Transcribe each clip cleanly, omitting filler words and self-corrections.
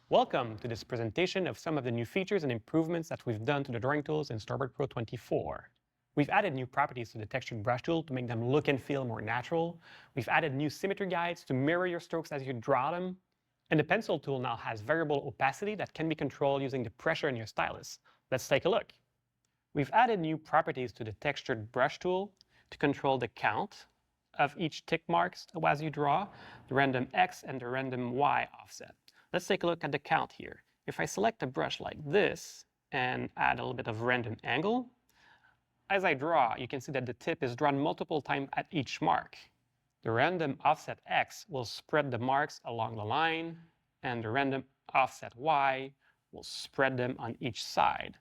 Welcome to this presentation of some of the new features and improvements that we've done to the drawing tools in Storyboard Pro 24. We've added new properties to the textured brush tool to make them look and feel more natural. We've added new symmetry guides to mirror your strokes as you draw them. And the pencil tool now has variable opacity that can be controlled using the pressure in your stylus. Let's take a look. We've added new properties to the textured brush tool to control the count of each tick marks as you draw, the random X and the random Y offset. Let's take a look at the count here. If I select a brush like this and add a little bit of random angle, as I draw, you can see that the tip is drawn multiple times at each mark. The random offset X will spread the marks along the line, and the random offset Y will spread them on each side.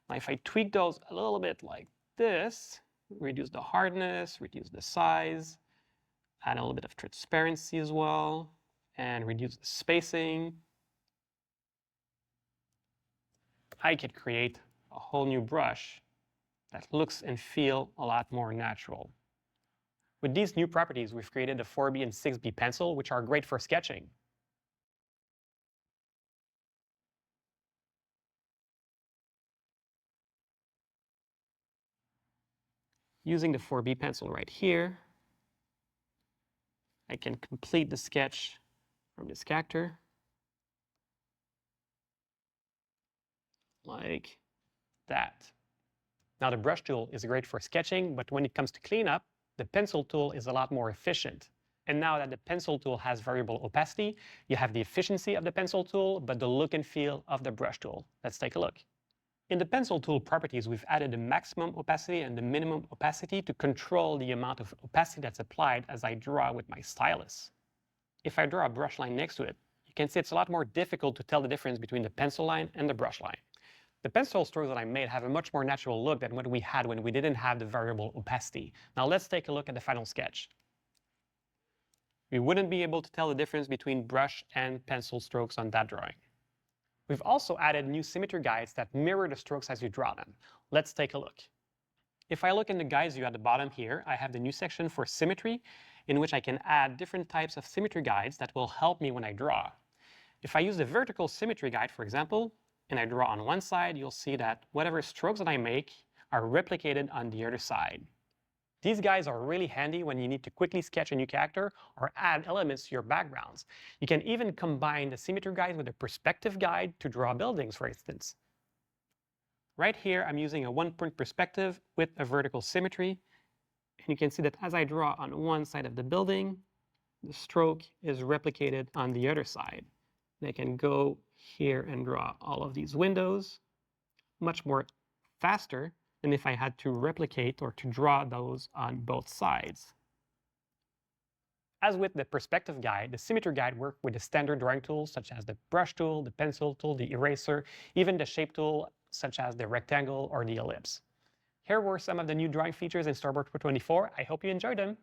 Now, if I tweak those a little bit like this, reduce the hardness, reduce the size, add a little bit of transparency as well, and reduce the spacing, I could create a whole new brush that looks and feels a lot more natural. With these new properties, we've created a 4B and 6B pencil, which are great for sketching. Using the 4B pencil right here, I can complete the sketch from this character, like that. Now, the brush tool is great for sketching, but when it comes to cleanup, the pencil tool is a lot more efficient. And now that the pencil tool has variable opacity, you have the efficiency of the pencil tool, but the look and feel of the brush tool. Let's take a look. In the pencil tool properties, we've added the maximum opacity and the minimum opacity to control the amount of opacity that's applied as I draw with my stylus. If I draw a brush line next to it, you can see it's a lot more difficult to tell the difference between the pencil line and the brush line. The pencil strokes that I made have a much more natural look than what we had when we didn't have the variable opacity. Now let's take a look at the final sketch. We wouldn't be able to tell the difference between brush and pencil strokes on that drawing. We've also added new symmetry guides that mirror the strokes as you draw them. Let's take a look. If I look in the guides view at the bottom here, I have the new section for symmetry, in which I can add different types of symmetry guides that will help me when I draw. If I use the vertical symmetry guide, for example, and I draw on one side, you'll see that whatever strokes that I make are replicated on the other side. These guides are really handy when you need to quickly sketch a new character or add elements to your backgrounds. You can even combine the symmetry guide with a perspective guide to draw buildings, for instance. Right here, I'm using a one-point perspective with a vertical symmetry. And you can see that as I draw on one side of the building, the stroke is replicated on the other side. And I can go here and draw all of these windows much more faster than if I had to replicate or to draw those on both sides. As with the perspective guide, the symmetry guide works with the standard drawing tools such as the brush tool, the pencil tool, the eraser, even the shape tool such as the rectangle or the ellipse. Here were some of the new drawing features in Storyboard Pro 24. I hope you enjoyed them.